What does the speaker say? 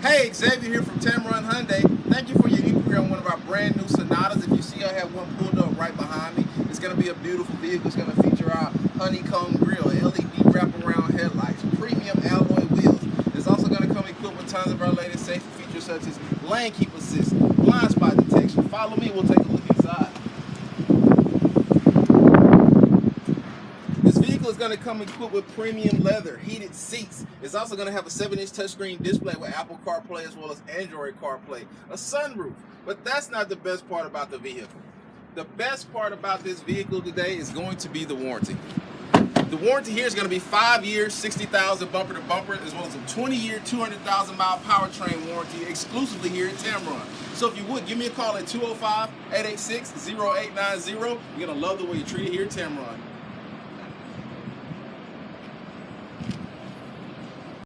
Hey, Xavier here from Tameron Hyundai. Thank you for your inquiry on one of our brand new Sonatas. If you see, I have one pulled up right behind me. It's going to be a beautiful vehicle. It's going to feature our honeycomb grille, LED wraparound headlights, premium alloy wheels. It's also going to come equipped with tons of our latest safety features such as lane keep assist, blind spot detection. Follow me, we'll take a look inside. This vehicle is going to come equipped with premium leather, heated seats. It's also going to have a 7-inch touchscreen display with Apple CarPlay as well as Android CarPlay, a sunroof. But that's not the best part about the vehicle. The best part about this vehicle today is going to be the warranty. The warranty here is going to be 5 years, 60,000 bumper to bumper, as well as a 20-year, 200,000 mile powertrain warranty exclusively here at Tameron. So if you would, give me a call at 205-886-0890. You're going to love the way you're treated here at Tameron.